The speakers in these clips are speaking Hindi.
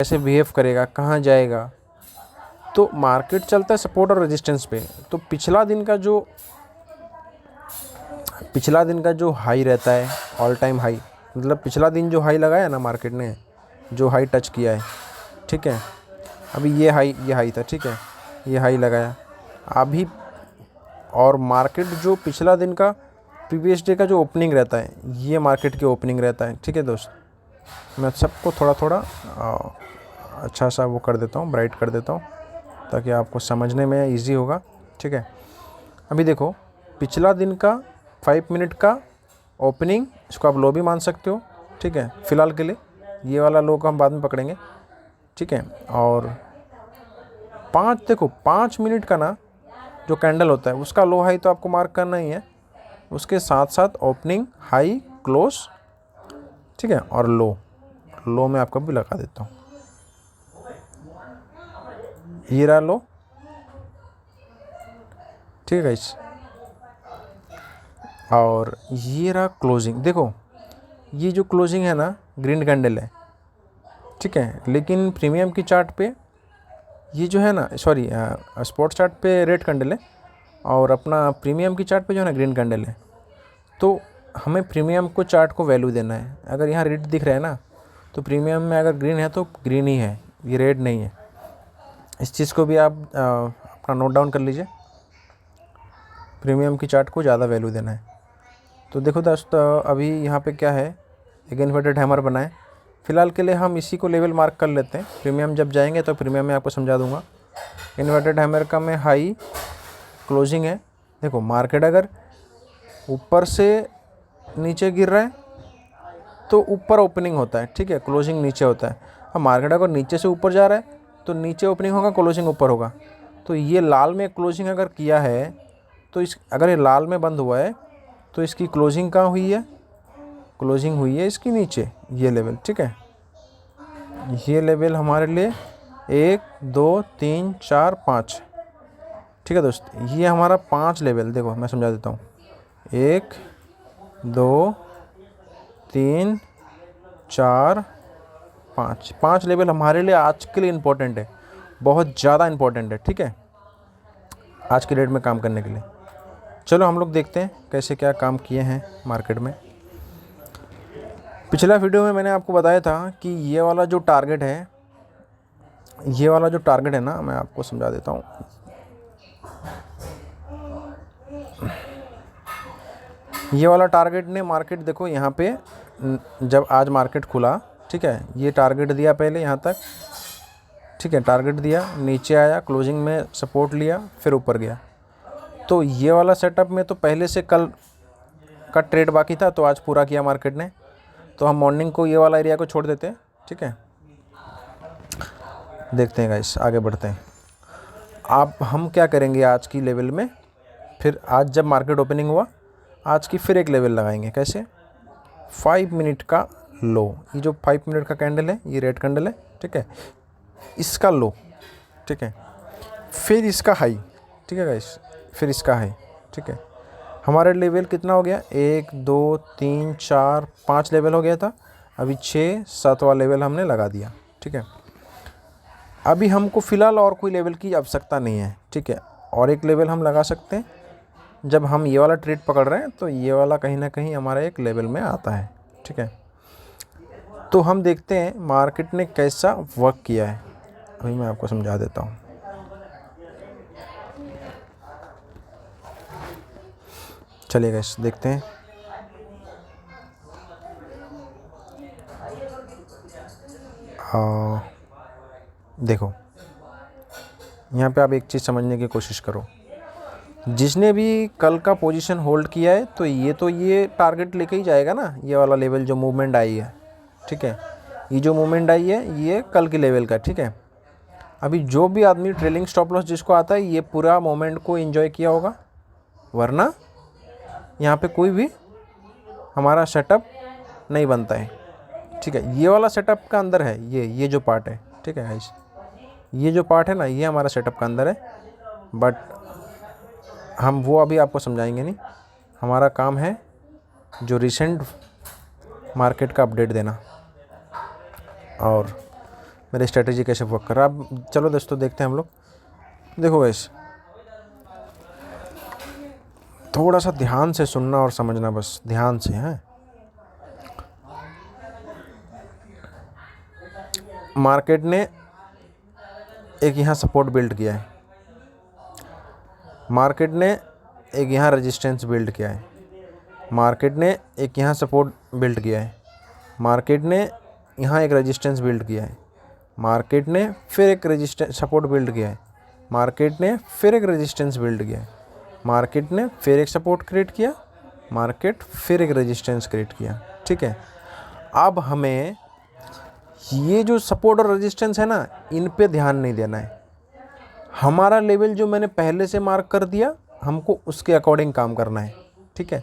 कैसे बिहेव करेगा, कहाँ जाएगा। तो मार्केट चलता है सपोर्ट और रेजिस्टेंस पे। तो पिछला दिन का जो हाई रहता है, ऑल टाइम हाई, मतलब पिछला दिन जो हाई लगाया ना मार्केट ने, जो हाई टच किया है, ठीक है, अभी ये हाई था, ठीक है, ये हाई लगाया अभी। और मार्केट जो पिछला दिन का प्रीवियस डे का जो ओपनिंग रहता है, ये मार्केट की ओपनिंग रहता है, ठीक है दोस्त। मैं सबको थोड़ा थोड़ा अच्छा सा वो कर देता हूँ, ब्राइट कर देता हूँ, ताकि आपको समझने में इजी होगा, ठीक है। अभी देखो, पिछला दिन का 5 मिनट का ओपनिंग, इसको आप लो भी मान सकते हो, ठीक है, फ़िलहाल के लिए। ये वाला लो को हम बाद में पकड़ेंगे, ठीक है। और 5 मिनट का ना जो कैंडल होता है, उसका लो हाई तो आपको मार्क करना ही है, उसके साथ साथ ओपनिंग, हाई, क्लोज, ठीक है, और लो में आपको भी लगा देता हूँ। ये रहा लो, ठीक है गाइस। और ये रहा क्लोजिंग। देखो, ये जो क्लोजिंग है ना, ग्रीन कैंडल है, ठीक है, लेकिन प्रीमियम की चार्ट पे ये जो है ना, सॉरी, स्पॉट चार्ट पे रेड कैंडल है, और अपना प्रीमियम की चार्ट पे जो है ना ग्रीन कैंडल है। तो हमें प्रीमियम को चार्ट को वैल्यू देना है। अगर यहाँ रेड दिख रहा है ना, तो प्रीमियम में अगर ग्रीन है तो ग्रीन ही है, ये रेड नहीं है। इस चीज़ को भी आप अपना नोट डाउन कर लीजिए, प्रीमियम की चार्ट को ज़्यादा वैल्यू देना है। तो देखो दोस्तों, अभी यहाँ पे क्या है, एक इन्वर्टेड हैमर बना है। फ़िलहाल के लिए हम इसी को लेवल मार्क कर लेते हैं, प्रीमियम जब जाएंगे तो प्रीमियम में आपको समझा दूंगा। इन्वर्टेड हैमर का में हाई क्लोजिंग है। देखो, मार्केट अगर ऊपर से नीचे गिर रहा है तो ऊपर ओपनिंग होता है, ठीक है, क्लोजिंग नीचे होता है। अब मार्केट अगर नीचे से ऊपर जा रहा है तो नीचे ओपनिंग होगा, क्लोजिंग ऊपर होगा। तो ये लाल में क्लोजिंग अगर किया है, तो अगर ये लाल में बंद हुआ है तो इसकी क्लोजिंग कहाँ हुई है, क्लोजिंग हुई है इसकी नीचे, ये लेवल, ठीक है। ये लेवल हमारे लिए 1 2 3 4 5, ठीक है दोस्त, ये हमारा 5 लेवल। देखो मैं समझा देता हूँ, 1 2 3 4 5 लेवल हमारे लिए आज के लिए इम्पोर्टेंट है, बहुत ज़्यादा इम्पोर्टेंट है, ठीक है, आज के डेट में काम करने के लिए। चलो हम लोग देखते हैं कैसे क्या काम किए हैं मार्केट में। पिछला वीडियो में मैंने आपको बताया था कि ये वाला जो टारगेट है, ना, मैं आपको समझा देता हूँ। ये वाला टारगेट ने मार्केट, देखो यहाँ पे जब आज मार्केट खुला, ठीक है, ये टारगेट दिया पहले यहाँ तक, ठीक है, टारगेट दिया, नीचे आया, क्लोजिंग में सपोर्ट लिया, फिर ऊपर गया। तो ये वाला सेटअप में तो पहले से कल का ट्रेड बाकी था, तो आज पूरा किया मार्केट ने। तो हम मॉर्निंग को ये वाला एरिया को छोड़ देते हैं, ठीक है। देखते हैं गाइस, आगे बढ़ते हैं। आप हम क्या करेंगे आज की लेवल में, फिर आज जब मार्केट ओपनिंग हुआ, आज की फिर एक लेवल लगाएंगे। कैसे? 5 मिनट का लो, ये जो 5 मिनट का कैंडल है, ये रेड कैंडल है, ठीक है, इसका लो, ठीक है, फिर इसका हाई, ठीक है गाइस, फिर इसका हाई, ठीक है। हमारा लेवल कितना हो गया? 1 2 3 4 5 लेवल हो गया था, अभी 6 7वां लेवल हमने लगा दिया, ठीक है। अभी हमको फ़िलहाल और कोई लेवल की आवश्यकता नहीं है, ठीक है। और एक लेवल हम लगा सकते हैं जब हम ये वाला ट्रेड पकड़ रहे हैं, तो ये वाला कहीं ना कहीं हमारा एक लेवल में आता है, ठीक है। तो हम देखते हैं मार्केट ने कैसा वर्क किया है, अभी मैं आपको समझा देता हूँ। चलिए गाइस, देखते हैं। देखो, यहाँ पे आप एक चीज़ समझने की कोशिश करो, जिसने भी कल का पोजीशन होल्ड किया है, तो ये टारगेट लेके ही जाएगा ना, ये वाला लेवल जो मूवमेंट आई है, ठीक है, ये जो मूवमेंट आई है ये कल के लेवल का, ठीक है। अभी जो भी आदमी ट्रेलिंग स्टॉप लॉस जिसको आता है, ये पूरा मोमेंट को एंजॉय किया होगा, वरना यहाँ पे कोई भी हमारा सेटअप नहीं बनता है, ठीक है। ये वाला सेटअप का अंदर है, ये जो पार्ट है, ठीक है गाइस, ये जो पार्ट है ना, ये हमारा सेटअप का अंदर है, बट हम वो अभी आपको समझाएंगे नहीं। हमारा काम है जो रिसेंट मार्केट का अपडेट देना। और मेरी स्ट्रेटेजी कैसे वर्क कर रहा है। अब चलो दोस्तों देखते हैं हम लोग। देखो गाइस, थोड़ा सा ध्यान से सुनना और समझना, बस ध्यान से हैं। मार्केट ने एक यहाँ सपोर्ट बिल्ड किया है, मार्केट ने एक यहाँ रेजिस्टेंस बिल्ड किया है, मार्केट ने एक यहाँ सपोर्ट बिल्ड किया है, मार्केट ने यहाँ एक रेजिस्टेंस बिल्ड किया है, मार्केट ने फिर एक रेजिस्टेंस सपोर्ट बिल्ड किया है, मार्केट ने फिर एक रेजिस्टेंस बिल्ड किया है, मार्केट ने फिर एक सपोर्ट क्रिएट किया, मार्केट फिर एक रेजिस्टेंस क्रिएट किया। ठीक है, अब हमें ये जो सपोर्ट और रेजिस्टेंस है ना, इन पे ध्यान नहीं देना है। हमारा लेवल जो मैंने पहले से मार्क कर दिया, हमको उसके अकॉर्डिंग काम करना है। ठीक है,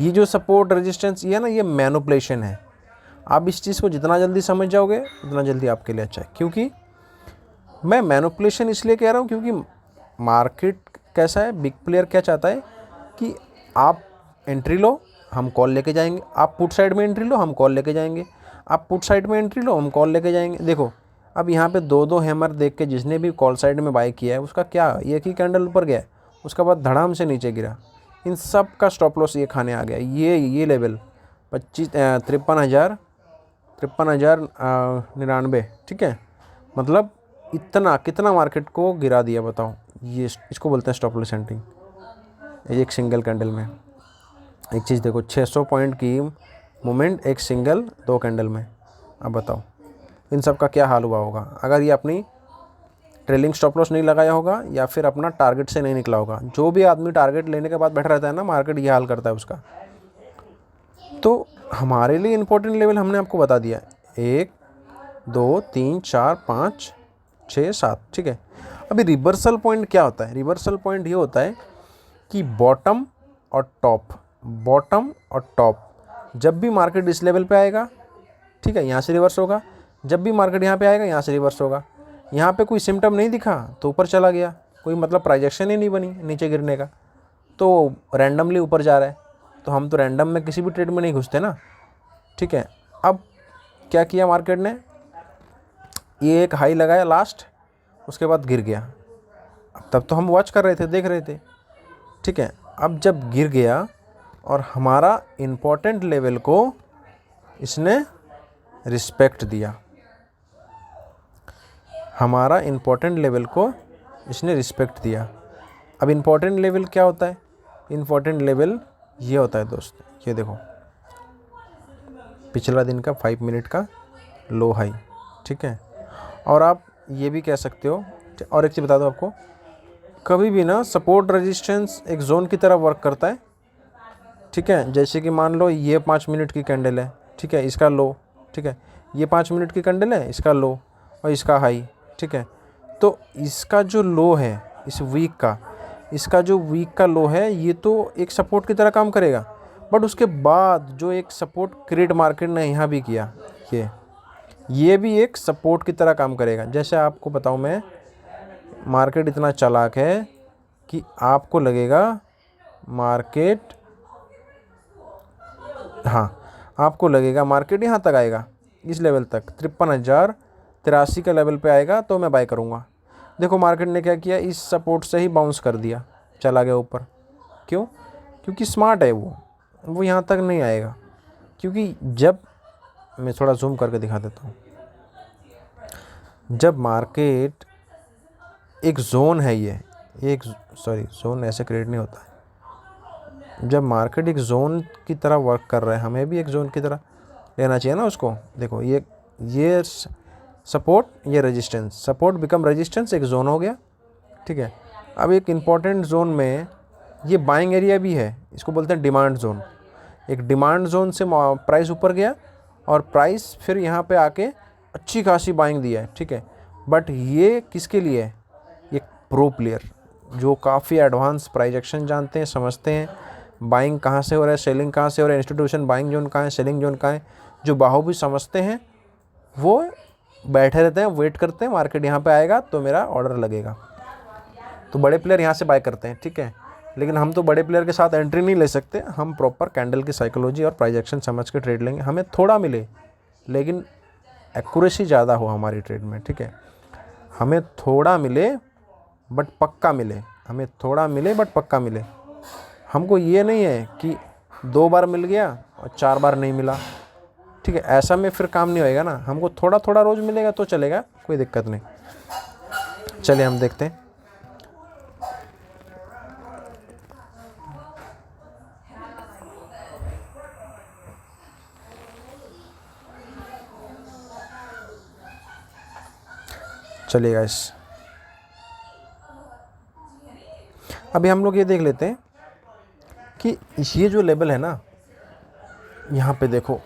ये जो सपोर्ट रेजिस्टेंस ये है ना, ये मैनिपुलेशन है। आप इस चीज़ को जितना जल्दी समझ जाओगे उतना जल्दी आपके लिए अच्छा है। क्योंकि मैं मैनिपुलेशन इसलिए कह रहा हूँ क्योंकि मार्केट कैसा है, बिग प्लेयर क्या चाहता है कि आप एंट्री लो, हम कॉल लेके जाएंगे, आप पुट साइड में एंट्री लो, हम कॉल लेके जाएंगे, आप पुट साइड में एंट्री लो, हम कॉल लेके जाएंगे। देखो अब यहाँ पे दो दो हैमर देख के जिसने भी कॉल साइड में बाई किया है उसका क्या, एक ही कैंडल ऊपर गया है, उसका बाद धड़ाम से नीचे गिरा, इन सब का स्टॉप लॉस ये खाने आ गया। ये लेवल 53,099। ठीक है, मतलब इतना कितना मार्केट को गिरा दिया बताओ। ये इसको बोलते हैं स्टॉप लॉस सेंटिंग। एक सिंगल कैंडल में एक चीज़ देखो, 600 पॉइंट की मूवमेंट एक सिंगल 2 कैंडल में। अब बताओ इन सब का क्या हाल हुआ होगा अगर ये अपनी ट्रेलिंग स्टॉप लॉस नहीं लगाया होगा या फिर अपना टारगेट से नहीं निकला होगा। जो भी आदमी टारगेट लेने के बाद बैठा रहता है ना, मार्केट ये हाल करता है उसका। तो हमारे लिए इम्पोर्टेंट लेवल हमने आपको बता दिया, 1 2 3 4 5 6 7। ठीक है, अभी रिवर्सल पॉइंट क्या होता है? रिवर्सल पॉइंट ये होता है कि बॉटम और टॉप, बॉटम और टॉप जब भी मार्केट इस लेवल पे आएगा, ठीक है, यहाँ से रिवर्स होगा। जब भी मार्केट यहाँ पे आएगा, यहाँ से रिवर्स होगा। यहाँ पे कोई सिम्टम नहीं दिखा तो ऊपर चला गया, कोई मतलब प्राइजेक्शन ही नहीं बनी नीचे गिरने का, तो रैंडमली ऊपर जा रहा है। तो हम तो रैंडम में किसी भी ट्रेड में नहीं घुसते ना। ठीक है, अब क्या किया मार्केट ने, ये एक हाई लगाया लास्ट, उसके बाद गिर गया। अब तब तो हम वॉच कर रहे थे, देख रहे थे। ठीक है, अब जब गिर गया और हमारा इम्पोर्टेंट लेवल को इसने रिस्पेक्ट दिया, हमारा इम्पोर्टेंट लेवल को इसने रिस्पेक्ट दिया। अब इम्पोर्टेंट लेवल क्या होता है? इम्पोर्टेंट लेवल ये होता है दोस्त, ये देखो पिछला दिन का 5 मिनट का लो हाई। ठीक है, और आप ये भी कह सकते हो, और एक चीज़ बता दो आपको, कभी भी ना सपोर्ट रेजिस्टेंस एक जोन की तरह वर्क करता है। ठीक है, जैसे कि मान लो ये 5 मिनट की कैंडल है, ठीक है, इसका लो, ठीक है, ये 5 मिनट की कैंडल है, इसका लो और इसका हाई। ठीक है, तो इसका जो लो है इस वीक का, इसका जो वीक का लो है, ये तो एक सपोर्ट की तरह काम करेगा। बट उसके बाद जो एक सपोर्ट क्रिएट मार्केट ने यहाँ भी किया, ये भी एक सपोर्ट की तरह काम करेगा। जैसे आपको बताऊँ मैं, मार्केट इतना चालाक है कि आपको लगेगा मार्केट, हाँ, आपको लगेगा मार्केट यहाँ तक आएगा, इस लेवल तक 53,083 का लेवल पे आएगा तो मैं बाय करूँगा। देखो मार्केट ने क्या किया, इस सपोर्ट से ही बाउंस कर दिया, चला गया ऊपर। क्यों? क्योंकि स्मार्ट है वो यहाँ तक नहीं आएगा। क्योंकि जब मैं थोड़ा जूम करके दिखा देता हूँ, जब मार्केट एक जोन है, ये एक जोन ऐसे क्रिएट नहीं होता है। जब मार्केट एक जोन की तरह वर्क कर रहा है, हमें भी एक जोन की तरह लेना चाहिए ना उसको। देखो ये सपोर्ट, ये रेजिस्टेंस, सपोर्ट बिकम रेजिस्टेंस, एक जोन हो गया। ठीक है, अब एक इम्पॉर्टेंट जोन में ये बाइंग एरिया भी है, इसको बोलते हैं डिमांड जोन। एक डिमांड जोन से प्राइस ऊपर गया और प्राइस फिर यहाँ पे आके अच्छी खासी बाइंग दिया है। ठीक है, बट ये किसके लिए है? ये प्रो प्लेयर जो काफ़ी एडवांस प्राइस एक्शन जानते हैं, समझते हैं, बाइंग कहाँ से हो रहा है, सेलिंग कहाँ से हो रहा है, इंस्टीट्यूशन बाइंग जोन कहाँ है, सेलिंग जोन कहाँ है, जो बाहु समझते हैं, वो बैठे रहते हैं, वेट करते हैं, मार्केट यहाँ पे आएगा तो मेरा ऑर्डर लगेगा। तो बड़े प्लेयर यहाँ से बाय करते हैं। ठीक है, लेकिन हम तो बड़े प्लेयर के साथ एंट्री नहीं ले सकते। हम प्रॉपर कैंडल की साइकोलॉजी और प्राइस एक्शन समझ के ट्रेड लेंगे। हमें थोड़ा मिले लेकिन एक्यूरेसी ज़्यादा हो हमारी ट्रेड में, ठीक है। हमें थोड़ा मिले बट पक्का मिले, हमें थोड़ा मिले बट पक्का मिले। हमको ये नहीं है कि 2 बार मिल गया और 4 बार नहीं मिला, ठीक है। ऐसा में फिर काम नहीं होएगा ना। हमको थोड़ा थोड़ा रोज़ मिलेगा तो चलेगा, कोई दिक्कत नहीं। चलिए हम देखते हैं। चलिए गाइस, अभी हम लोग ये देख लेते हैं कि ये जो लेवल है ना, यहाँ पे देखो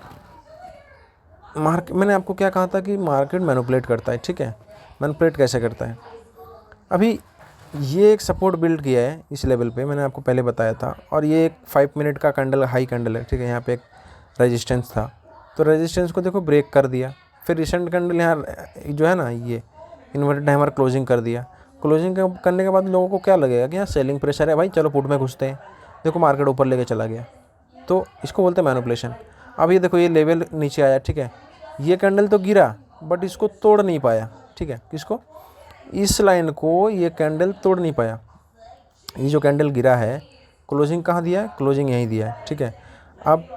मैंने आपको क्या कहा था कि मार्केट मैनिपुलेट करता है, ठीक है। मैनिपुलेट कैसे करता है? अभी ये एक सपोर्ट बिल्ड किया है इस लेवल पे, मैंने आपको पहले बताया था। और ये एक 5 मिनट का कैंडल, हाई कैंडल है, ठीक है। यहाँ पे एक रेजिस्टेंस था, तो रेजिस्टेंस को देखो ब्रेक कर दिया। फिर रिसेंट कैंडल यहाँ जो है ना, ये इन्वर्टेड हैमर क्लोजिंग कर दिया। क्लोजिंग करने के बाद लोगों को क्या लगेगा कि यहाँ सेलिंग प्रेशर है भाई, चलो पुट में घुसते हैं। देखो मार्केट ऊपर लेके चला गया, तो इसको बोलते हैं मैनिपुलेशन। अब ये देखो ये लेवल नीचे आया, ठीक है। ये कैंडल तो गिरा बट इसको तोड़ नहीं पाया, ठीक है। किसको? इस लाइन को ये कैंडल तोड़ नहीं पाया। ये जो कैंडल गिरा है, क्लोजिंग कहाँ दिया है? क्लोजिंग यहीं दिया है, ठीक है। अब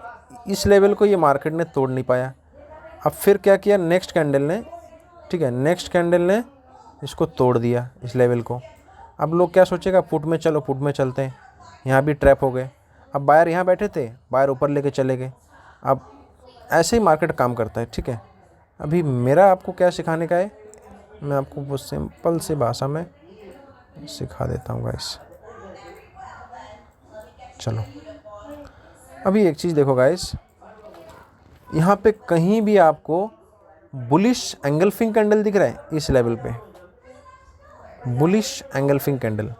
इस लेवल को ये मार्केट ने तोड़ नहीं पाया। अब फिर क्या किया नेक्स्ट कैंडल ने, ठीक है, नेक्स्ट कैंडल ने इसको तोड़ दिया, इस लेवल को। अब लोग क्या सोचेगा, पुट में चलो, पुट में चलते हैं। यहाँ भी ट्रैप हो गए। अब बायर यहाँ बैठे थे, बायर ऊपर लेके चले गए। अब ऐसे ही मार्केट काम करता है, ठीक है। अभी मेरा आपको क्या सिखाने का है, मैं आपको बहुत सिंपल सी भाषा में सिखा देता हूँ गाइस। चलो अभी एक चीज़ देखो गाइस, यहाँ पे कहीं भी आपको बुलिश एंगल्फिंग कैंडल दिख रहा है? इस लेवल पे बुलिश एंगल्फिंग कैंडल,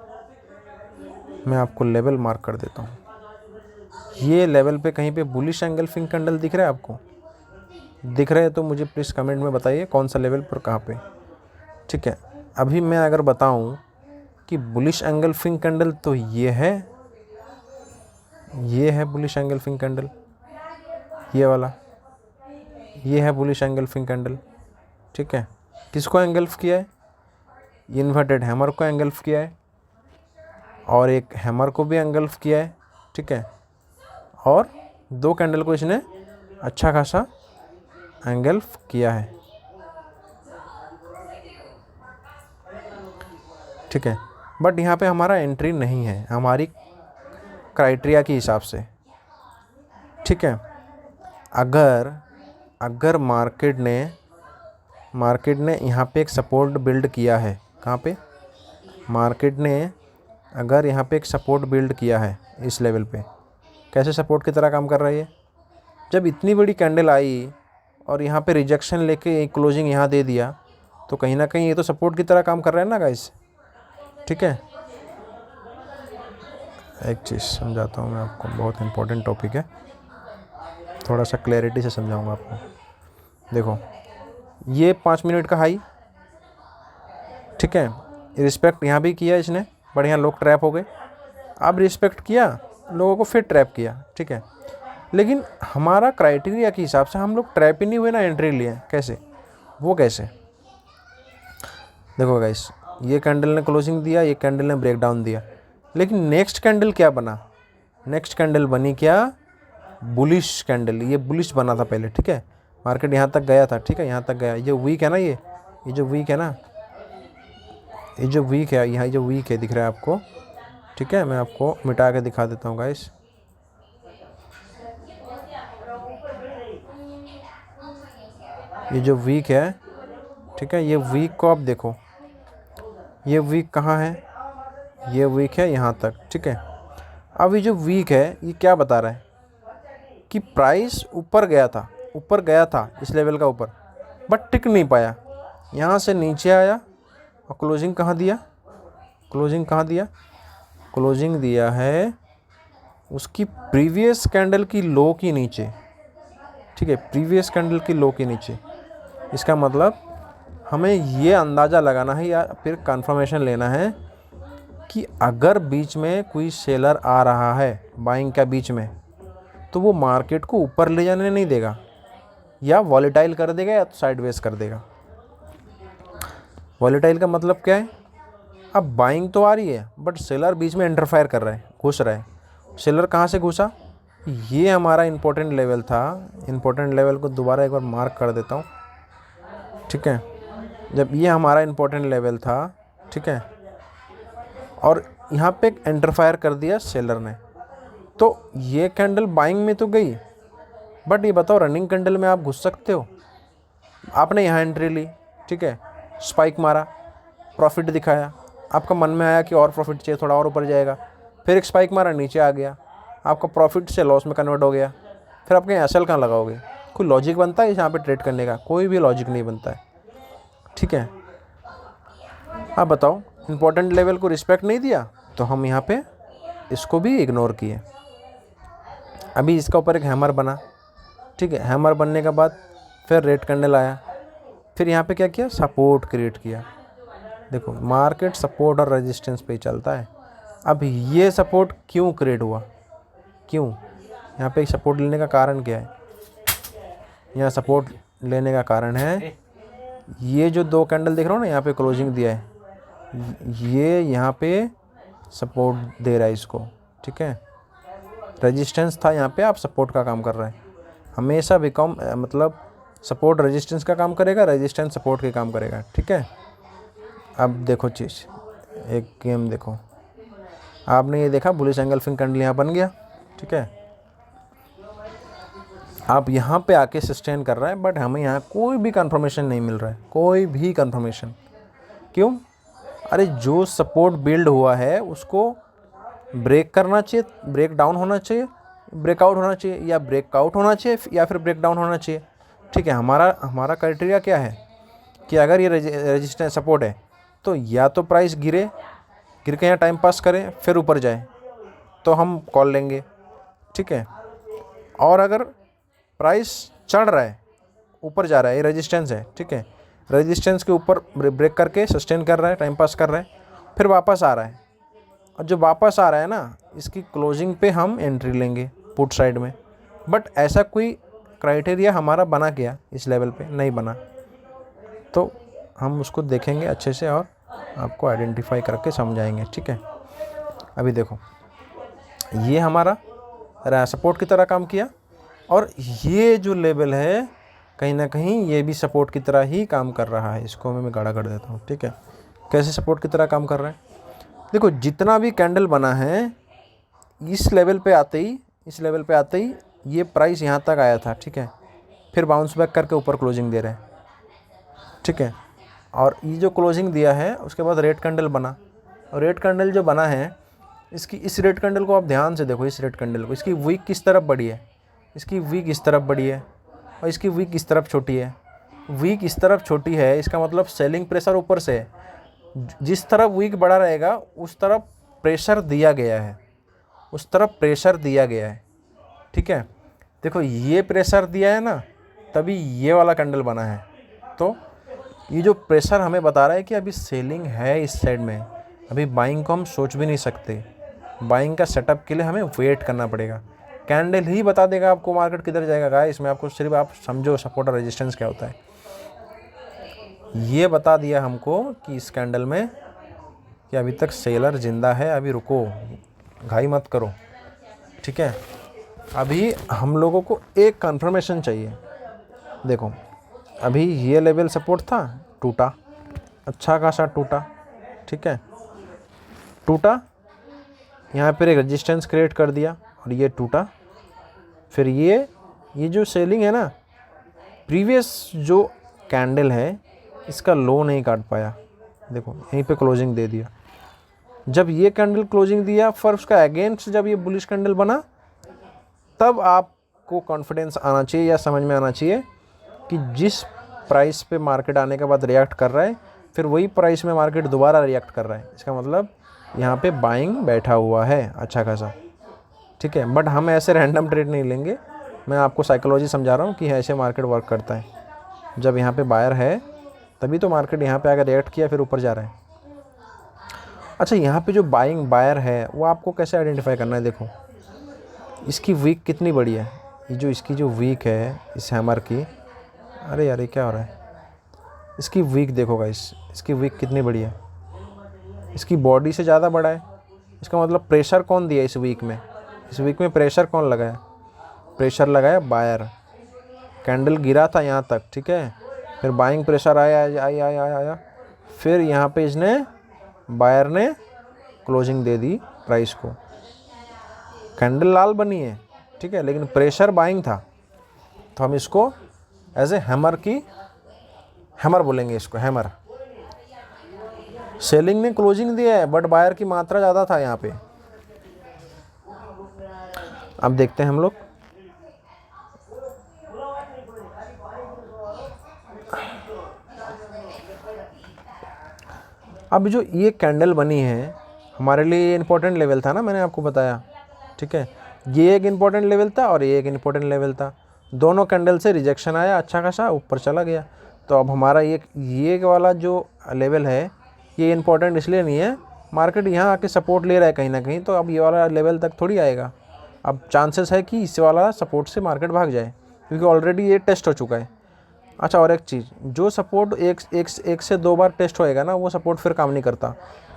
मैं आपको लेवल मार्क कर देता हूँ। ये लेवल पे कहीं पे बुलिश एंगल्फिंग कैंडल दिख रहा है आपको? दिख रहा है तो मुझे प्लीज़ कमेंट में बताइए कौन सा लेवल पर, कहाँ पे, ठीक है। अभी मैं अगर बताऊं कि बुलिश एंगल्फिंग कैंडल, तो ये है बुलिश एंगल्फिंग कैंडल, ये वाला, ये है बुलिश एंगल्फिंग कैंडल, ठीक है। किसको एंगल्फ किया है? इन्वर्टेड हैमर को एंगल्फ किया है, और एक हैमर को भी एंगल्फ किया है, ठीक है। और 2 कैंडल को इसने अच्छा खासा एंगल्फ किया है, ठीक है। बट यहाँ पे हमारा एंट्री नहीं है हमारी क्राइटेरिया के हिसाब से, ठीक है। अगर मार्केट ने यहाँ पे एक सपोर्ट बिल्ड किया है, कहाँ पे? मार्केट ने अगर यहाँ पे एक सपोर्ट बिल्ड किया है इस लेवल पे, कैसे सपोर्ट की तरह काम कर रही है? जब इतनी बड़ी कैंडल आई और यहाँ पे रिजेक्शन लेके क्लोजिंग यहाँ दे दिया, तो कहीं ना कहीं ये तो सपोर्ट की तरह काम कर रहा है ना गाइस, ठीक है। एक चीज़ समझाता हूँ मैं आपको, बहुत इम्पोर्टेंट टॉपिक है, थोड़ा सा क्लैरिटी से समझाऊंगा आपको। देखो ये 5 मिनट का हाई, ठीक है। रिस्पेक्ट यहाँ भी किया इसने, बट यहाँ लोग ट्रैप हो गए। अब रिस्पेक्ट किया लोगों को, फिर ट्रैप किया, ठीक है। लेकिन हमारा क्राइटेरिया के हिसाब से हम लोग ट्रैप ही नहीं हुए ना, एंट्री लिए। कैसे? वो कैसे? देखो गाइस, ये कैंडल ने क्लोजिंग दिया, ये कैंडल ने ब्रेकडाउन दिया, लेकिन नेक्स्ट कैंडल क्या बना? नेक्स्ट कैंडल बनी क्या? Bullish candle. ये बुलिश बना था पहले, ठीक है। मार्केट यहाँ तक गया था, ठीक है, यहाँ तक गया। ये वीक है ना, ये जो वीक है ना, ये जो वीक है, यहाँ जो वीक है दिख रहा है आपको, ठीक है। मैं आपको मिटा के दिखा देता हूँ गाइस। ये जो वीक है, ठीक है, ये वीक को आप देखो, ये वीक कहाँ है? ये वीक है यहाँ तक, ठीक है। अब ये जो वीक है, ये क्या बता रहा है कि प्राइस ऊपर गया था इस लेवल का ऊपर, बट टिक नहीं पाया। यहाँ से नीचे आया और क्लोजिंग कहाँ दिया? क्लोजिंग दिया है उसकी प्रीवियस कैंडल की लो के नीचे, ठीक है, प्रीवियस कैंडल की लो के नीचे। इसका मतलब हमें ये अंदाज़ा लगाना है या फिर कंफर्मेशन लेना है कि अगर बीच में कोई सेलर आ रहा है बाइंग का बीच में, तो वो मार्केट को ऊपर ले जाने नहीं देगा, या वॉलेटाइल कर देगा या तो साइडवेज कर देगा। वॉलेटाइल का मतलब क्या है, अब बाइंग तो आ रही है बट सेलर बीच में इंटरफेयर कर रहा है, घुस रहा है। सेलर कहाँ से घुसा, ये हमारा इंपॉर्टेंट लेवल था। इंपॉर्टेंट लेवल को दोबारा एक बार मार्क कर देता हूँ, ठीक है। जब ये हमारा इंपॉर्टेंट लेवल था, ठीक है, और यहाँ पे एक इंटरफेयर कर दिया सेलर ने, तो ये कैंडल बाइंग में तो गई, बट ये बताओ रनिंग कैंडल में आप घुस सकते हो। आपने यहाँ एंट्री ली, ठीक है, स्पाइक मारा, प्रॉफिट दिखाया, आपका मन में आया कि और प्रॉफिट चाहिए, थोड़ा और ऊपर जाएगा, फिर एक स्पाइक मारा, नीचे आ गया, आपका प्रॉफिट से लॉस में कन्वर्ट हो गया, फिर आप कहीं एसएल कहाँ लगाओगे। कोई लॉजिक बनता है यहाँ पे ट्रेड करने का, कोई भी लॉजिक नहीं बनता है, ठीक है। आप बताओ, इंपॉर्टेंट लेवल को रिस्पेक्ट नहीं दिया तो हम यहाँ पे इसको भी इग्नोर किए। अभी इसका ऊपर एक हैमर बना, ठीक है, हैमर बनने के बाद फिर रेड कैंडल आया, फिर यहाँ पे क्या किया, सपोर्ट क्रिएट किया। देखो मार्केट सपोर्ट और रेजिस्टेंस पे ही चलता है। अब ये सपोर्ट क्यों क्रिएट हुआ, क्यों यहाँ पे सपोर्ट लेने का कारण क्या है, यहाँ सपोर्ट लेने का कारण है ये जो दो कैंडल देख रहे हो ना, यहाँ पे क्लोजिंग दिया है, ये यहाँ पे सपोर्ट दे रहा है इसको, ठीक है। रेजिस्टेंस था यहाँ पे, आप सपोर्ट का काम कर रहे हैं। हमेशा भी कम मतलब सपोर्ट रेजिस्टेंस का काम करेगा, रेजिस्टेंस सपोर्ट के काम करेगा, ठीक है। अब देखो चीज़, एक गेम देखो, आपने ये देखा बुलिश एंगल्फिंग कैंडल यहाँ बन गया, ठीक है। आप यहाँ पे आके सस्टेन कर रहा है, बट हमें यहाँ कोई भी कंफर्मेशन नहीं मिल रहा है, कोई भी कंफर्मेशन। क्यों, अरे जो सपोर्ट बिल्ड हुआ है उसको ब्रेक करना चाहिए, ब्रेक डाउन होना चाहिए, ब्रेकआउट होना चाहिए, या ब्रेकआउट होना चाहिए या फिर ब्रेक डाउन होना चाहिए, ठीक है। हमारा क्राइटेरिया क्या है कि अगर ये रेजिस्टेंस सपोर्ट है तो या तो प्राइस गिर के यहाँ टाइम पास करे फिर ऊपर जाए तो हम कॉल लेंगे, ठीक है। और अगर प्राइस चढ़ रहा है, ऊपर जा रहा है, ये रेजिस्टेंस है, ठीक है, रेजिस्टेंस के ऊपर ब्रेक करके सस्टेन कर रहा है, टाइम पास कर रहा है, फिर वापस आ रहा है, और जो वापस आ रहा है ना, इसकी क्लोजिंग पे हम एंट्री लेंगे पुट साइड में। बट ऐसा कोई क्राइटेरिया हमारा बना क्या इस लेवल पे, नहीं बना, तो हम उसको देखेंगे अच्छे से और आपको आइडेंटिफाई करके समझाएंगे, ठीक है। अभी देखो ये हमारा सपोर्ट की तरह काम किया, और ये जो लेवल है कहीं ना कहीं ये भी सपोर्ट की तरह ही काम कर रहा है। इसको मैं गाढ़ा कर देता हूँ, ठीक है। कैसे सपोर्ट की तरह काम कर रहा है, देखो जितना भी कैंडल बना है इस लेवल पे आते ही ये प्राइस यहाँ तक आया था, ठीक है, फिर बाउंस बैक करके ऊपर क्लोजिंग दे रहे हैं, ठीक है। और ये जो क्लोजिंग दिया है उसके बाद रेड कैंडल बना, और रेड कैंडल जो बना है इस रेड कैंडल को आप ध्यान से देखो, इस रेड कैंडल को, इसकी वीक किस तरफ बड़ी है, इसकी वीक इस तरफ बड़ी है, और इसकी वीक इस तरफ छोटी है। वीक इस तरफ छोटी है, इसका मतलब सेलिंग प्रेशर ऊपर से है। जिस तरफ वीक बड़ा रहेगा उस तरफ प्रेशर दिया गया है, उस तरफ प्रेशर दिया गया है, ठीक है। देखो ये प्रेशर दिया है ना, तभी ये वाला कैंडल बना है। तो ये जो प्रेशर हमें बता रहा है कि अभी सेलिंग है इस साइड में, अभी बाइंग को हम सोच भी नहीं सकते। बाइंग का सेटअप के लिए हमें वेट करना पड़ेगा। कैंडल ही बता देगा आपको मार्केट किधर जाएगा गाइस, इसमें आपको सिर्फ आप समझो सपोर्ट और रेजिस्टेंस क्या होता है। ये बता दिया हमको कि इस कैंडल में कि अभी तक सेलर ज़िंदा है, अभी रुको, घाई मत करो, ठीक है। अभी हम लोगों को एक कंफर्मेशन चाहिए। देखो अभी ये लेवल सपोर्ट था, टूटा, अच्छा खासा टूटा, ठीक है, टूटा, यहाँ पर एक रेजिस्टेंस क्रिएट कर दिया और ये टूटा। फिर ये जो सेलिंग है ना, प्रीवियस जो कैंडल है इसका लो नहीं काट पाया, देखो यहीं पे क्लोजिंग दे दिया। जब ये कैंडल क्लोजिंग दिया फिर उसका अगेंस्ट जब ये बुलिश कैंडल बना, तब आपको कॉन्फिडेंस आना चाहिए या समझ में आना चाहिए कि जिस प्राइस पे मार्केट आने के बाद रिएक्ट कर रहा है, फिर वही प्राइस में मार्केट दोबारा रिएक्ट कर रहा है, इसका मतलब यहाँ पे बाइंग बैठा हुआ है अच्छा खासा, ठीक है। बट हम ऐसे रैंडम ट्रेड नहीं लेंगे, मैं आपको साइकोलॉजी समझा रहा हूँ कि ऐसे मार्केट वर्क करता है। जब यहाँ पे बायर है तभी तो मार्केट यहाँ पे आकर रिएक्ट किया फिर ऊपर जा रहा है। अच्छा, यहाँ पे जो बायर है वो आपको कैसे आइडेंटिफाई करना है, देखो इसकी वीक कितनी बड़ी है, ये जो इसकी जो वीक है इस हैमर की, अरे यार ये क्या हो रहा है? इसकी वीक देखो गाइस, इसकी वीक कितनी बड़ी है, इसकी बॉडी से ज़्यादा बड़ा है। इसका मतलब प्रेशर कौन दिया इस वीक में? इस वीक में प्रेशर कौन लगाया? प्रेशर लगाया बायर। कैंडल गिरा था यहाँ तक, ठीक है, फिर बाइंग प्रेशर आया आया आया आया, फिर यहाँ पे इसने बायर ने क्लोजिंग दे दी प्राइस को। कैंडल लाल बनी है, ठीक है, लेकिन प्रेशर बाइंग था, तो हम इसको एज ए हैमर बोलेंगे इसको, हैमर। सेलिंग ने क्लोजिंग दिया है बट बायर की मात्रा ज़्यादा था यहाँ पे। अब देखते हैं हम लोग, अब जो ये कैंडल बनी है हमारे लिए इम्पोर्टेंट लेवल था ना, मैंने आपको बताया, ठीक है। ये एक इम्पोर्टेंट लेवल था और ये एक इम्पोर्टेंट लेवल था। दोनों कैंडल से रिजेक्शन आया, अच्छा खासा ऊपर चला गया। तो अब हमारा ये वाला जो लेवल है ये इम्पोर्टेंट इसलिए नहीं है, मार्केट यहाँ आके सपोर्ट ले रहा है कहीं ना कहीं, तो अब ये वाला लेवल तक थोड़ी आएगा। अब चांसेस है कि इस वाला सपोर्ट से मार्केट भाग जाए, क्योंकि ऑलरेडी ये टेस्ट हो चुका है। अच्छा, और एक चीज़, जो सपोर्ट एक से दो बार टेस्ट होएगा ना, वो सपोर्ट फिर काम नहीं करता।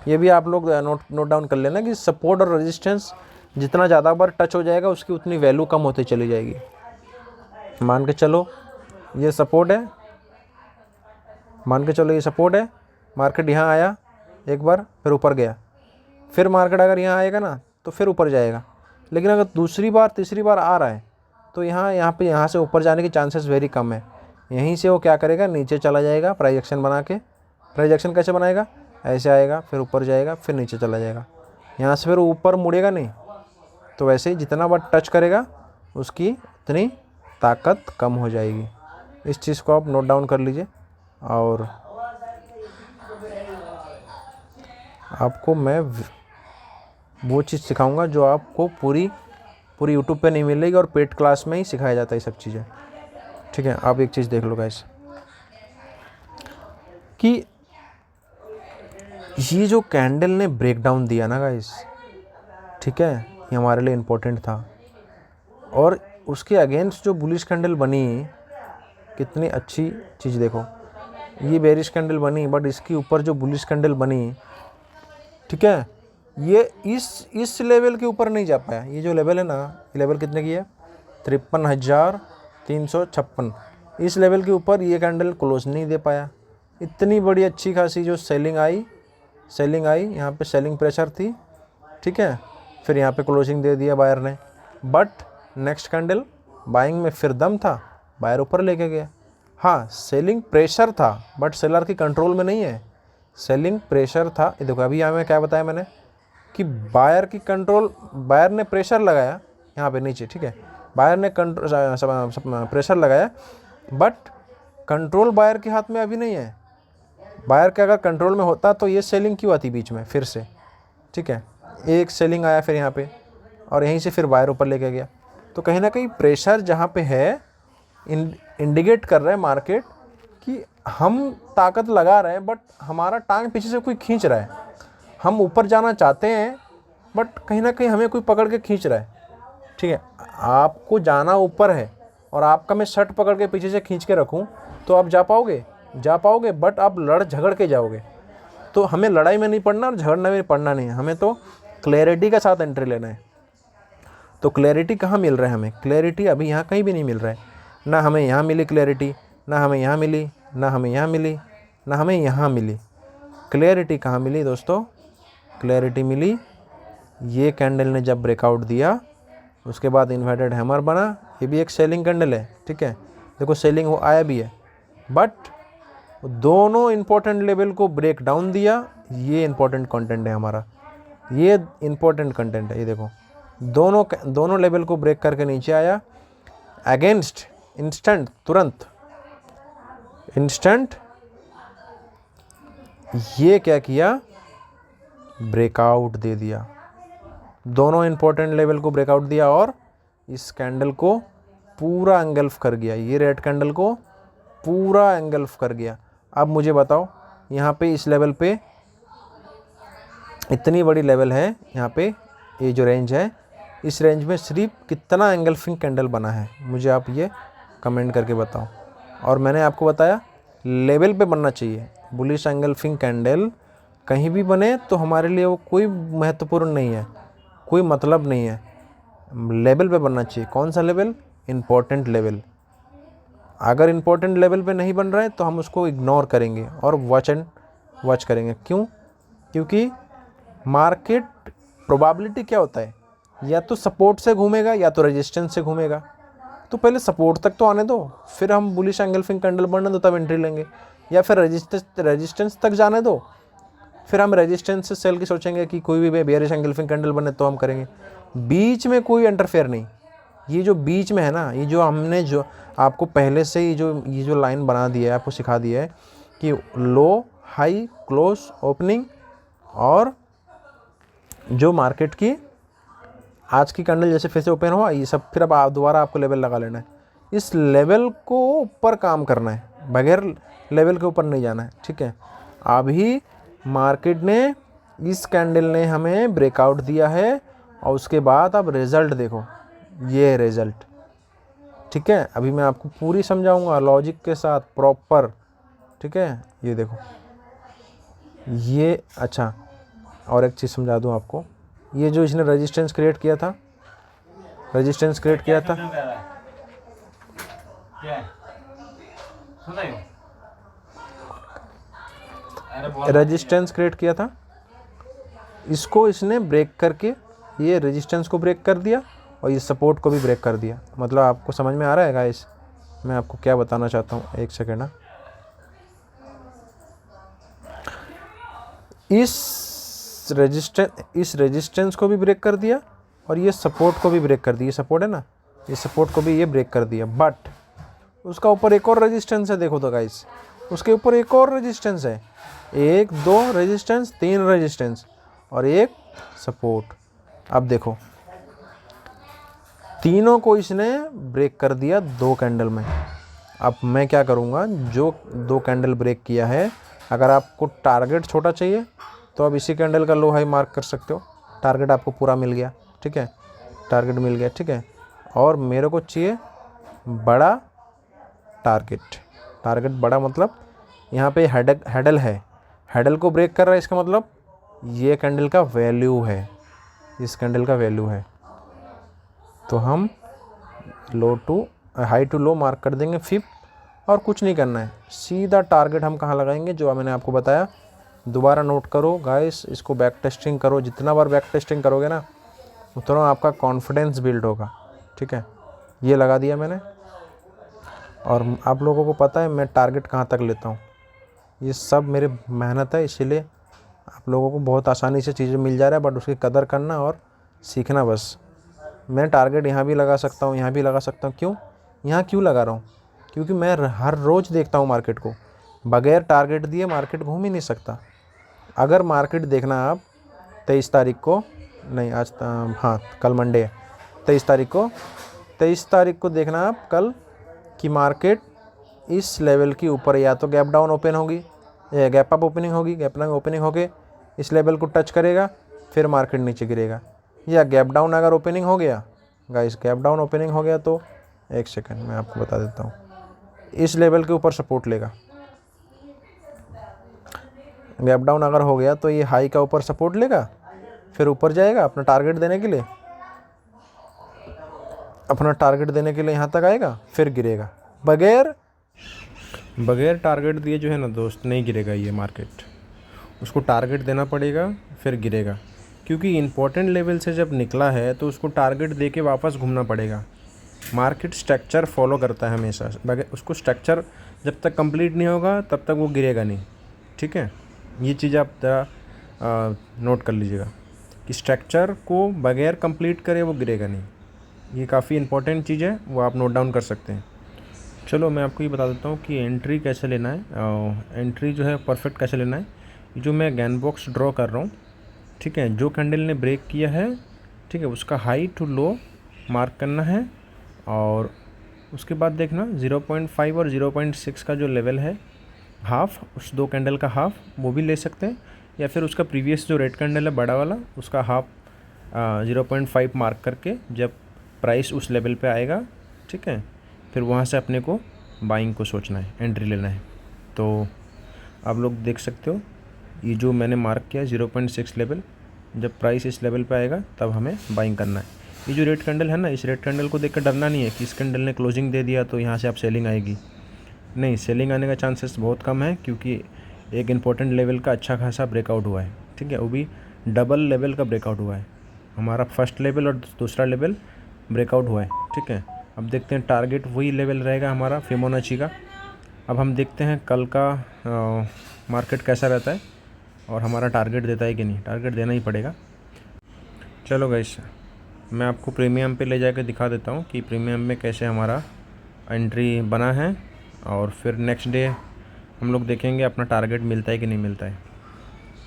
ये भी आप लोग नोट डाउन कर लेना कि सपोर्ट और रेजिस्टेंस जितना ज़्यादा बार टच हो जाएगा उसकी उतनी वैल्यू कम होती चली जाएगी। मान के चलो ये सपोर्ट है, मान के चलो ये सपोर्ट है, मार्केट यहाँ आया एक बार, फिर ऊपर गया, फिर मार्केट अगर यहाँ आएगा ना तो फिर ऊपर जाएगा। लेकिन अगर दूसरी बार तीसरी बार आ रहा है तो यहाँ से ऊपर जाने के चांसेस वेरी कम है। यहीं से वो क्या करेगा, नीचे चला जाएगा प्राइस एक्शन बना के। प्राइस एक्शन कैसे बनाएगा? ऐसे आएगा, फिर ऊपर जाएगा, फिर नीचे चला जाएगा, यहाँ से फिर ऊपर मुड़ेगा नहीं। तो वैसे ही जितना बार टच करेगा उसकी उतनी ताकत कम हो जाएगी। इस चीज़ को आप नोट डाउन कर लीजिए। और आपको मैं वो चीज़ सिखाऊंगा जो आपको पूरी यूट्यूब पे नहीं मिलेगी, और पेड क्लास में ही सिखाया जाता है ये सब चीज़ें, ठीक है। आप एक चीज़ देख लो गाइस कि ये जो कैंडल ने ब्रेकडाउन दिया ना गाइस, ठीक है, ये हमारे लिए इम्पोर्टेंट था। और उसके अगेंस्ट जो बुलिश कैंडल बनी, कितनी अच्छी चीज़ देखो, ये बेरिश कैंडल बनी बट इसके ऊपर जो बुलिश कैंडल बनी, ठीक है, ये इस लेवल के ऊपर नहीं जा पाया। ये जो लेवल है ना, ये लेवल कितने की है? 53,356। इस लेवल के ऊपर ये कैंडल क्लोज नहीं दे पाया। इतनी बड़ी अच्छी खासी जो सेलिंग आई, यहाँ पे सेलिंग प्रेशर थी, ठीक है, फिर यहाँ पे क्लोजिंग दे दिया बायर ने। बट नेक्स्ट कैंडल बाइंग में फिर दम था, बायर ऊपर लेके गया। हाँ, सेलिंग प्रेशर था बट सेलर की कंट्रोल में नहीं है। सेलिंग प्रेशर था, ये देखो अभी यहाँ में क्या बताया मैंने कि बायर की कंट्रोल, बायर ने प्रेशर लगाया यहाँ पे नीचे, ठीक है, बायर ने प्रेशर लगाया बट कंट्रोल बायर के हाथ में अभी नहीं है। बायर के अगर कंट्रोल में होता तो ये सेलिंग क्यों आती बीच में फिर से, ठीक है। एक सेलिंग आया फिर यहाँ पे, और यहीं से फिर बायर ऊपर लेके गया। तो कहीं ना कहीं प्रेशर जहाँ पे है इंडिकेट कर रहा है मार्केट कि हम ताकत लगा रहे हैं बट हमारा टांग पीछे से कोई खींच रहा है। हम ऊपर जाना चाहते हैं बट कहीं ना कहीं हमें कोई पकड़ के खींच रहा है, ठीक है। आपको जाना ऊपर है और आपका मैं शर्ट पकड़ के पीछे से खींच के रखूं तो आप जा पाओगे बट आप लड़ झगड़ के जाओगे। तो हमें लड़ाई में नहीं पड़ना और झगड़ने में पड़ना नहीं है, हमें तो क्लैरिटी के साथ एंट्री लेना है। तो क्लैरिटी कहाँ मिल रहा है हमें? क्लैरिटी अभी यहाँ कहीं भी नहीं मिल रहा है। ना हमें यहाँ मिली क्लैरिटी, ना हमें यहाँ मिली, ना हमें यहाँ मिली, ना हमें यहाँ मिली। क्लैरिटी कहाँ मिली दोस्तों? क्लैरिटी मिली ये कैंडल ने जब ब्रेकआउट दिया, उसके बाद इन्वर्टेड हैमर बना। ये भी एक सेलिंग कैंडल है, ठीक है, देखो सेलिंग वो आया भी है बट दोनों इंपॉर्टेंट लेवल को ब्रेक डाउन दिया। ये इंपॉर्टेंट कंटेंट है हमारा, ये इंपॉर्टेंट कंटेंट है। ये देखो दोनों लेवल को ब्रेक करके नीचे आया अगेंस्ट इंस्टेंट, तुरंत इंस्टेंट ये क्या किया? ब्रेकआउट दे दिया। दोनों इंपॉर्टेंट लेवल को ब्रेकआउट दिया और इस कैंडल को पूरा एंगल्फ कर गया। ये रेड कैंडल को पूरा एंगल्फ कर गया। अब मुझे बताओ, यहाँ पे इस लेवल पे इतनी बड़ी लेवल है, यहाँ पे ये जो रेंज है, इस रेंज में सिर्फ कितना एंगल्फिंग कैंडल बना है? मुझे आप ये कमेंट करके बताओ। और मैंने आपको बताया लेवल पे बनना चाहिए। बुलिश एंगल्फिंग कैंडल कहीं भी बने तो हमारे लिए वो कोई महत्वपूर्ण नहीं है, कोई मतलब नहीं है, लेवल पे बनना चाहिए। कौन सा लेवल? Important level. अगर इम्पोर्टेंट लेवल पे नहीं बन रहा है तो हम उसको इग्नोर करेंगे और वॉच करेंगे। क्यों? क्योंकि मार्केट प्रोबेबिलिटी क्या होता है, या तो सपोर्ट से घूमेगा या तो रेजिस्टेंस से घूमेगा। तो पहले सपोर्ट तक तो आने दो, फिर हम बुलिश एंगल्फिंग कैंडल बनने दो तब एंट्री लेंगे, या फिर रेजिस्टेंस तक जाने दो, फिर हम रेजिस्टेंस से सेल की सोचेंगे कि कोई भी बेयरिश एंगल्फिंग कैंडल बने तो हम करेंगे। बीच में कोई इंटरफेयर नहीं। ये जो बीच में है ना, ये जो हमने जो आपको पहले से ही ये जो लाइन बना दिया है, आपको सिखा दिया है कि लो, हाई, क्लोज, ओपनिंग और जो मार्केट की आज की कैंडल जैसे फिर से ओपन हुआ, ये सब फिर अब दोबारा आपको लेवल लगा लेना है। इस लेवल को ऊपर काम करना है, बगैर लेवल के ऊपर नहीं जाना है, ठीक है। अभी मार्केट ने, इस कैंडल ने हमें ब्रेकआउट दिया है और उसके बाद अब रिज़ल्ट देखो, ये रिज़ल्ट, ठीक है। अभी मैं आपको पूरी समझाऊंगा लॉजिक के साथ प्रॉपर, ठीक है। ये देखो, ये अच्छा, और एक चीज़ समझा दूं आपको, ये जो इसने रेजिस्टेंस क्रिएट किया था, रेजिस्टेंस क्रिएट किया था, रेजिस्टेंस क्रिएट किया था, इसको इसने ब्रेक करके ये रेजिस्टेंस को ब्रेक कर दिया और ये सपोर्ट को भी ब्रेक कर दिया। मतलब आपको समझ में आ रहा है गाइस, मैं आपको क्या बताना चाहता हूँ, एक सेकेंड ना। इस रेजिस्टेंस को भी ब्रेक कर दिया और ये सपोर्ट को भी ब्रेक कर दिया। ये सपोर्ट है ना, ये सपोर्ट को भी ये ब्रेक कर दिया। बट उसका ऊपर एक और रेजिस्टेंस है, देखो तो गाइस, उसके ऊपर एक और रेजिस्टेंस है, 1 2 रेजिस्टेंस, 3 रेजिस्टेंस और एक सपोर्ट। अब देखो, तीनों को इसने ब्रेक कर दिया 2 कैंडल में। अब मैं क्या करूँगा, जो 2 कैंडल ब्रेक किया है, अगर आपको टारगेट छोटा चाहिए तो आप इसी कैंडल का लो हाई मार्क कर सकते हो, टारगेट आपको पूरा मिल गया, ठीक है, टारगेट मिल गया, ठीक है। और मेरे को चाहिए बड़ा टारगेट, टारगेट बड़ा मतलब यहाँ पे हेडल है, हेडल को ब्रेक कर रहा है, इसका मतलब ये कैंडल का वैल्यू है, इस कैंडल का वैल्यू है। तो हम low to high to low mark कर देंगे 5, और कुछ नहीं करना है, सीधा टारगेट हम कहाँ लगाएंगे, जो मैंने आपको बताया। दोबारा नोट करो गाइस, इसको बैक टेस्टिंग करो, जितना बार बैक टेस्टिंग करोगे ना उतना आपका कॉन्फिडेंस बिल्ड होगा, ठीक है। ये लगा दिया मैंने, और आप लोगों को पता है मैं टारगेट कहाँ तक लेता हूँ, ये सब मेरे मेहनत है, इसीलिए आप लोगों को बहुत आसानी से चीज़ें मिल जा रहा है, बट उसकी कदर करना और सीखना बस। मैं टारगेट यहाँ भी लगा सकता हूँ, यहाँ भी लगा सकता हूँ। क्यों यहाँ क्यों लगा रहा हूँ? क्योंकि मैं हर रोज़ देखता हूँ मार्केट को, बगैर टारगेट दिए मार्केट घूम ही नहीं सकता। अगर मार्केट देखना आप 23 तारीख को, नहीं आज हाँ कल मंडे है, 23 तारीख को देखना आप कल कि मार्केट इस लेवल के ऊपर या तो गैप डाउन ओपन होगी या गैप अप ओपनिंग होगी, गैप डाउन ओपनिंग होके इस लेवल को टच करेगा, फिर मार्केट नीचे गिरेगा। या गैप डाउन अगर ओपनिंग हो गया गाइस, गैप डाउन ओपनिंग हो गया तो एक सेकंड मैं आपको बता देता हूँ, इस लेवल के ऊपर सपोर्ट लेगा। गैप डाउन अगर हो गया तो ये हाई का ऊपर सपोर्ट लेगा, फिर ऊपर जाएगा अपना टारगेट देने के लिए, यहाँ तक आएगा, फिर गिरेगा। बगैर टारगेट दिए जो है ना दोस्त, नहीं गिरेगा ये मार्केट, उसको टारगेट देना पड़ेगा फिर गिरेगा। क्योंकि इम्पोर्टेंट लेवल से जब निकला है तो उसको टारगेट दे के वापस घूमना पड़ेगा। मार्केट स्ट्रक्चर फॉलो करता है हमेशा, उसको स्ट्रक्चर जब तक कंप्लीट नहीं होगा तब तक वो गिरेगा नहीं, ठीक है। ये चीज़ आप नोट कर लीजिएगा कि स्ट्रक्चर को बगैर कंप्लीट करे वो गिरेगा नहीं। ये काफ़ी इंपॉर्टेंट चीज़ है, वो आप नोट डाउन कर सकते हैं। चलो मैं आपको ये बता देता हूँ कि एंट्री कैसे लेना है, एंट्री जो है परफेक्ट कैसे लेना है। जो मैं गैन बॉक्स ड्रॉ कर रहा हूँ, ठीक है, जो कैंडल ने ब्रेक किया है, ठीक है, उसका हाई टू लो मार्क करना है, और उसके बाद देखना 0.5 और 0.6 का जो लेवल है हाफ, उस 2 कैंडल का हाफ वो भी ले सकते हैं, या फिर उसका प्रीवियस जो रेड कैंडल है बड़ा वाला, उसका हाफ 0.5 मार्क करके जब प्राइस उस लेवल पे आएगा, ठीक है, फिर वहाँ से अपने को बाइंग को सोचना है, एंट्री लेना है। तो आप लोग देख सकते हो ये जो मैंने मार्क किया 0.6 लेवल, जब प्राइस इस लेवल पे आएगा तब हमें बाइंग करना है। ये जो रेड कैंडल है ना, इस रेड कैंडल को देखकर डरना नहीं है कि इस कैंडल ने क्लोजिंग दे दिया तो यहाँ से आप सेलिंग आएगी। नहीं, सेलिंग आने का चांसेस बहुत कम है, क्योंकि एक इम्पॉर्टेंट लेवल का अच्छा खासा ब्रेकआउट हुआ है। ठीक है, वो भी डबल लेवल का ब्रेकआउट हुआ है। हमारा फर्स्ट लेवल और दूसरा लेवल ब्रेकआउट हुआ है। ठीक है, अब देखते हैं टारगेट वही लेवल रहेगा हमारा फिबोनाची का। अब हम देखते हैं कल का मार्केट कैसा रहता है और हमारा टारगेट देता है कि नहीं। टारगेट देना ही पड़ेगा। चलो गाइस, मैं आपको प्रीमियम पे ले जाकर दिखा देता हूँ कि प्रीमियम में कैसे हमारा एंट्री बना है, और फिर नेक्स्ट डे हम लोग देखेंगे अपना टारगेट मिलता है कि नहीं मिलता है।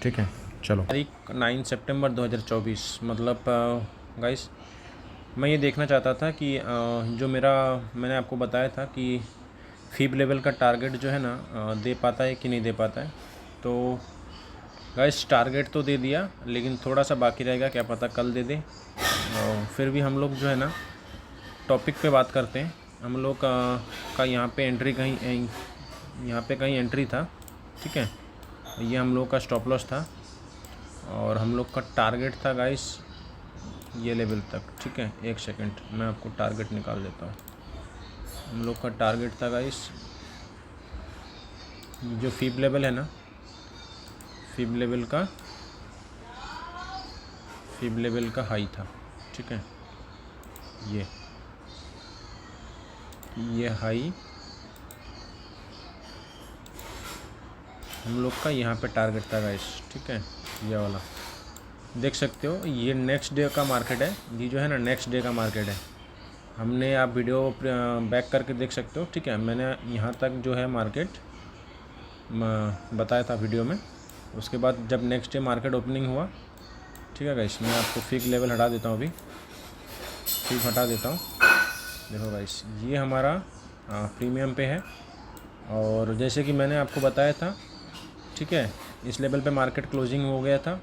ठीक है, चलो। तारीख 9 सितंबर 2024, मतलब गाइस मैं ये देखना चाहता था कि जो मैंने आपको बताया था कि फीब लेवल का टारगेट जो है ना दे पाता है कि नहीं दे पाता है। तो गाइस टारगेट तो दे दिया, लेकिन थोड़ा सा बाकी रहेगा, क्या पता कल दे दे। फिर भी हम लोग जो है ना टॉपिक पे बात करते हैं। हम लोग का यहाँ पे एंट्री कहीं एंट्री था। ठीक है, ये हम लोग का स्टॉप लॉस था और हम लोग का टारगेट था गाइस ये लेवल तक। ठीक है, एक सेकंड मैं आपको टारगेट निकाल देता हूँ। हम लोग का टारगेट था गाइस जो फीब लेवल है ना, फीब लेवल का हाई था। ठीक है, ये हाई हम लोग का यहाँ पे टारगेट था गाइस। ठीक है, ये वाला देख सकते हो, ये नेक्स्ट डे का मार्केट है। ये जो है ना नेक्स्ट डे का मार्केट है। हमने आप वीडियो बैक करके देख सकते हो। ठीक है, मैंने यहाँ तक जो है मार्केट बताया था वीडियो में। उसके बाद जब नेक्स्ट डे मार्केट ओपनिंग हुआ, ठीक है गाइस, मैं आपको फीब लेवल हटा देता हूँ, अभी फीब हटा देता हूँ। देखो गाइस, ये हमारा प्रीमियम पे है, और जैसे कि मैंने आपको बताया था, ठीक है, इस लेवल पे मार्केट क्लोजिंग हो गया था।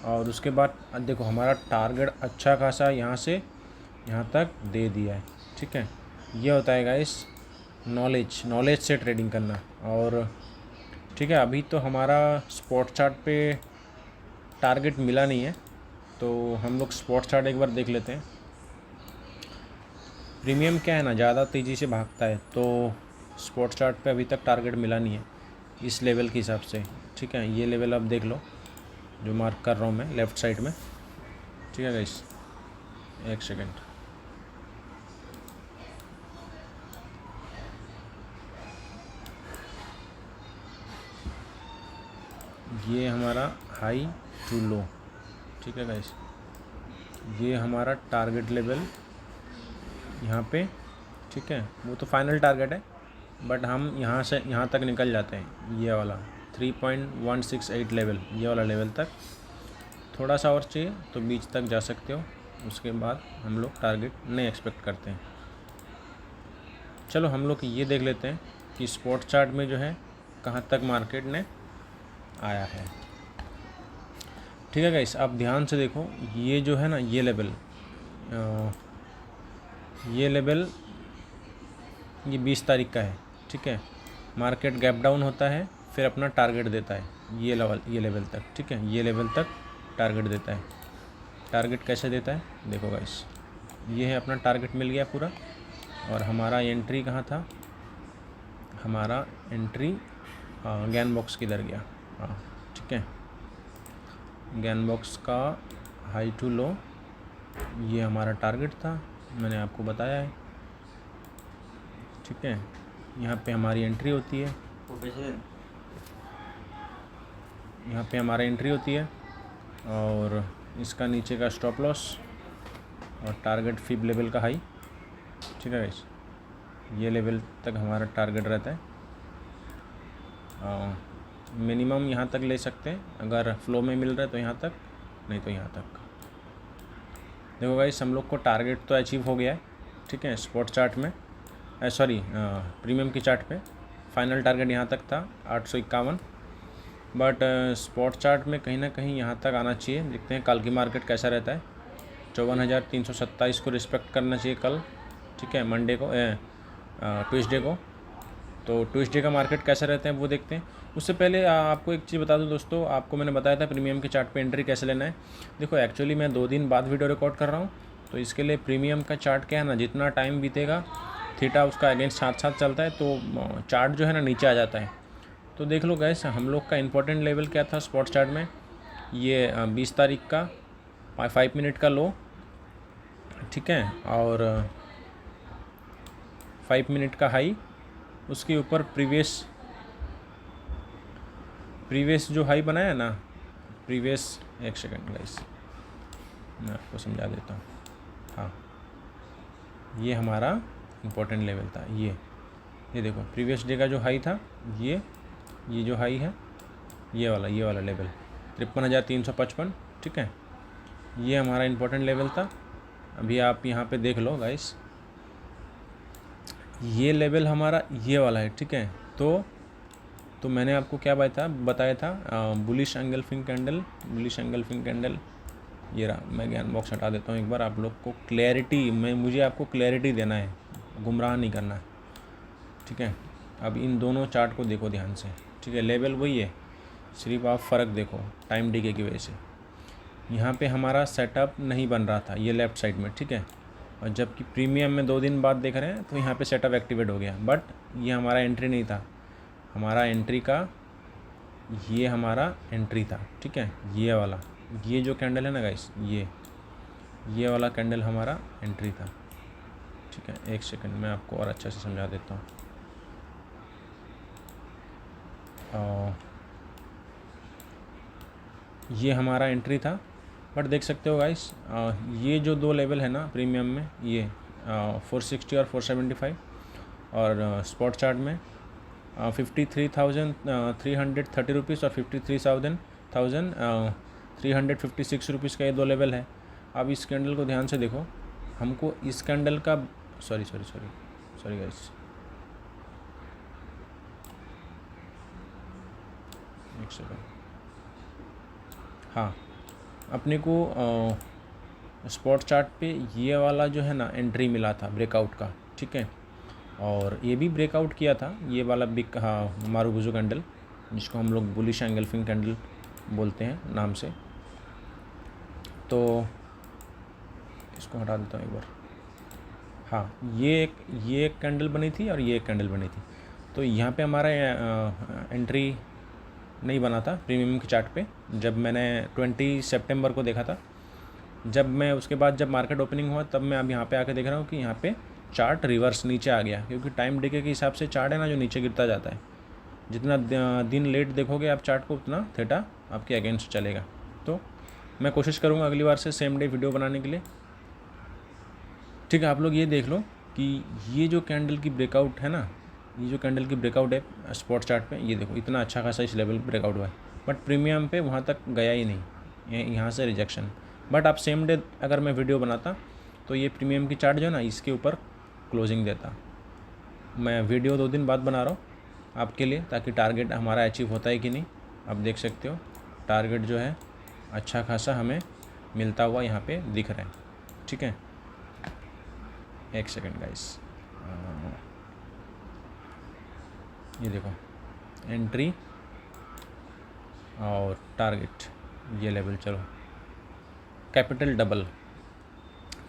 और उसके बाद देखो हमारा टारगेट अच्छा खासा यहाँ से यहाँ तक दे दिया है। ठीक है, ये होता है गाइस नॉलेज से ट्रेडिंग करना। और ठीक है, अभी तो हमारा स्पॉट चार्ट पे टारगेट मिला नहीं है, तो हम लोग स्पॉट चार्ट एक बार देख लेते हैं। प्रीमियम क्या है ना, ज़्यादा तेज़ी से भागता है, तो स्पॉट चार्ट पे अभी तक टारगेट मिला नहीं है इस लेवल के हिसाब से। ठीक है, ये लेवल आप देख लो जो मार्क कर रहा हूँ मैं लेफ़्ट साइड में। ठीक है गाइस, एक सेकेंड, ये हमारा हाई टू लो। ठीक है गाइस, ये हमारा टारगेट लेवल यहाँ पे। ठीक है, वो तो फाइनल टारगेट है, बट हम यहाँ से यहाँ तक निकल जाते हैं। ये वाला 3.168 लेवल, ये वाला लेवल तक थोड़ा सा और चाहिए तो बीच तक जा सकते हो। उसके बाद हम लोग टारगेट नहीं एक्सपेक्ट करते हैं। चलो हम लोग ये देख लेते हैं कि स्पॉट चार्ट में जो है कहाँ तक मार्केट ने आया है। ठीक है गाइस, आप ध्यान से देखो, ये जो है ना ये लेवल ये 20 तारीख का है। ठीक है, मार्केट गैप डाउन होता है, फिर अपना टारगेट देता है ये लेवल तक। ठीक है, ये लेवल तक टारगेट देता है। टारगेट कैसे देता है देखो गाइस, ये है अपना टारगेट मिल गया पूरा। और हमारा एंट्री कहाँ था, हमारा एंट्री गैन बॉक्स किधर गया। हाँ ठीक है, गैन बॉक्स का हाई टू लो ये हमारा टारगेट था, मैंने आपको बताया है। ठीक है, यहाँ पे हमारी एंट्री होती है, यहाँ पे हमारा एंट्री होती है, और इसका नीचे का स्टॉप लॉस और टारगेट फीब लेवल का हाई। ठीक है गाइस, ये लेवल तक हमारा टारगेट रहता है। मिनिमम यहाँ तक ले सकते हैं, अगर फ्लो में मिल रहा है तो यहाँ तक, नहीं तो यहाँ तक। देखो गाइस, हम लोग को टारगेट तो अचीव हो गया है। ठीक है, स्पॉट चार्ट में प्रीमियम की चार्ट पे फाइनल टारगेट यहाँ तक था 851, बट स्पॉट चार्ट में कहीं ना कहीं यहाँ तक आना चाहिए। देखते हैं कल की मार्केट कैसा रहता है। 54,327 को रिस्पेक्ट करना चाहिए कल। ठीक है, मंडे को ट्यूसडे को। तो ट्यूसडे का मार्केट कैसा रहता है वो देखते हैं। उससे पहले आपको एक चीज़ बता दूं दोस्तों, आपको मैंने बताया था प्रीमियम के चार्ट पे एंट्री कैसे लेना है। देखो एक्चुअली मैं 2 दिन बाद वीडियो रिकॉर्ड कर रहा हूँ, तो इसके लिए प्रीमियम का चार्ट क्या है ना, जितना टाइम बीतेगा थीटा उसका अगेंस्ट साथ साथ चलता है, तो चार्ट जो है ना नीचे आ जाता है। तो देख लो गैस, हम लोग का इंपॉर्टेंट लेवल क्या था स्पॉट चार्ट में, ये 20 तारीख का 5 मिनट का लो, ठीक है, और 5 मिनट का हाई, उसके ऊपर प्रीवियस जो हाई बनाया ना, प्रीवियस, एक सेकंड गाइस मैं आपको समझा देता हूँ। हाँ, ये हमारा इम्पोर्टेंट लेवल था, ये देखो प्रीवियस डे का जो हाई था, ये जो हाई है, ये वाला लेवल 53,355, ठीक है, ये हमारा इम्पोर्टेंट लेवल था। अभी आप यहाँ पे देख लो गाइस, ये लेवल हमारा ये वाला है, ठीक है। तो मैंने आपको क्या बताया था बुलिश एंगल्फिंग कैंडल, ये रहा। मैं ज्ञान बॉक्स हटा देता हूँ एक बार, आप लोग को क्लैरिटी, मुझे आपको क्लैरिटी देना है, गुमराह नहीं करना है, ठीक है। अब इन दोनों चार्ट को देखो ध्यान से, ठीक है, लेवल वही है, सिर्फ आप फ़र्क देखो टाइम डिके की वजह से। यहाँ पे हमारा सेटअप नहीं बन रहा था ये लेफ़्ट साइड में, ठीक है, और जबकि प्रीमियम में 2 दिन बाद देख रहे हैं तो यहाँ पे सेटअप एक्टिवेट हो गया, बट ये हमारा एंट्री नहीं था, हमारा एंट्री का ये हमारा एंट्री था, ठीक है। ये वाला, ये जो कैंडल है ना गाइस, ये वाला कैंडल हमारा एंट्री था, ठीक है। एक सेकंड मैं आपको और अच्छा से समझा देता हूँ। ये हमारा एंट्री था, बट देख सकते हो गाइस, ये जो 2 लेवल है ना प्रीमियम में, ये 460 और 475, और स्पॉट चार्ट में 53,330 रुपीज़ और 53,356 रुपीज़ का ये 2 लेवल है। अब इस कैंडल को ध्यान से देखो, हमको इस कैंडल का सॉरी गाइस, एक सेकंड, हाँ, अपने को स्पॉट चार्ट पे ये वाला जो है ना एंट्री मिला था ब्रेकआउट का, ठीक है, और ये भी ब्रेकआउट किया था ये वाला बिग, हाँ, मारुगुजो कैंडल, जिसको हम लोग बुलिश एंगल्फिंग कैंडल बोलते हैं नाम से। तो इसको हटा देता हूँ एक बार। हाँ, ये एक कैंडल बनी थी और ये एक कैंडल बनी थी, तो यहाँ पे हमारा एंट्री नहीं बना था प्रीमियम के चार्ट पे, जब मैंने 20 सितंबर को देखा था। जब मैं उसके बाद जब मार्केट ओपनिंग हुआ तब मैं अब यहाँ पे आके देख रहा हूँ कि यहाँ पे चार्ट रिवर्स नीचे आ गया, क्योंकि टाइम डिके के हिसाब से चार्ट है ना जो नीचे गिरता जाता है, जितना दिन लेट देखोगे आप चार्ट को उतना थीटा आपके अगेंस्ट चलेगा। तो मैं कोशिश करूँगा अगली बार से सेम डे वीडियो बनाने के लिए, ठीक है। आप लोग ये देख लो कि ये जो कैंडल की ब्रेकआउट है ना, ये जो कैंडल की ब्रेकआउट है स्पॉट चार्ट पे, ये देखो इतना अच्छा खासा इस लेवल ब्रेकआउट हुआ है, बट प्रीमियम पे वहाँ तक गया ही नहीं, यहाँ से रिजेक्शन। बट आप सेम डे अगर मैं वीडियो बनाता तो ये प्रीमियम की चार्ट जो है ना इसके ऊपर क्लोजिंग देता। मैं वीडियो 2 दिन बाद बना रहा हूँ आपके लिए, ताकि टारगेट हमारा अचीव होता है कि नहीं। आप देख सकते हो टारगेट जो है अच्छा खासा हमें मिलता हुआ यहाँ पे दिख रहा है, ठीक है। एक सेकंड गाइस, ये देखो एंट्री और टारगेट, ये लेवल, चलो कैपिटल डबल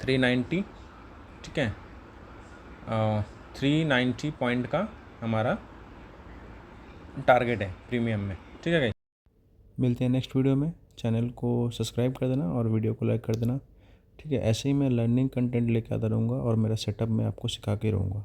390, ठीक है, 390 पॉइंट का हमारा टारगेट है प्रीमियम में, ठीक है गाइस। मिलते हैं नेक्स्ट वीडियो में, चैनल को सब्सक्राइब कर देना और वीडियो को लाइक कर देना, ठीक है। ऐसे ही मैं लर्निंग कंटेंट लेके आता रहूँगा और मेरा सेटअप मैं आपको सिखा के रहूँगा।